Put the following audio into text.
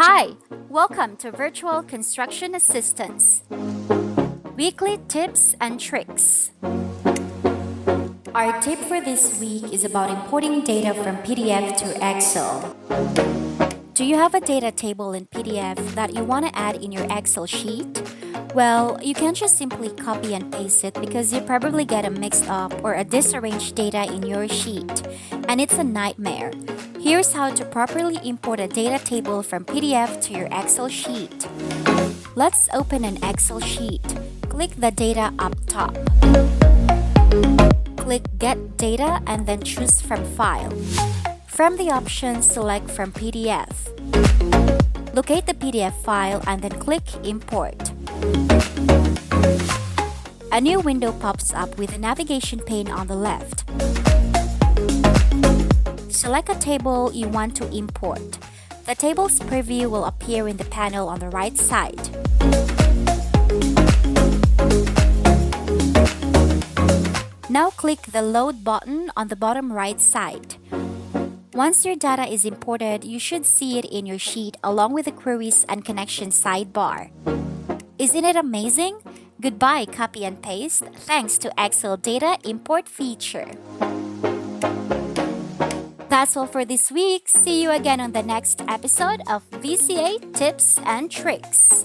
Hi, welcome to Virtual Construction Assistance. Weekly tips and tricks. Our tip for this week is about importing data from PDF to Excel. Do you have a data table in PDF that you want to add in your Excel sheet? Well, you can't just simply copy and paste it because you probably get a mixed up or a disarranged data in your sheet, and it's a nightmare. Here's how to properly import a data table from PDF to your Excel sheet. Let's open an Excel sheet. Click the data up top. Click Get Data and then choose from File. From the options, select from PDF. Locate the PDF file and then click Import. A new window pops up with a navigation pane on the left. Select a table you want to import. The table's preview will appear in the panel on the right side. Now click the Load button on the bottom right side. Once your data is imported, you should see it in your sheet along with the queries and connections sidebar. Isn't it amazing? Goodbye copy and paste thanks to Excel Data Import feature. That's all for this week. See you again on the next episode of VCA Tips and Tricks.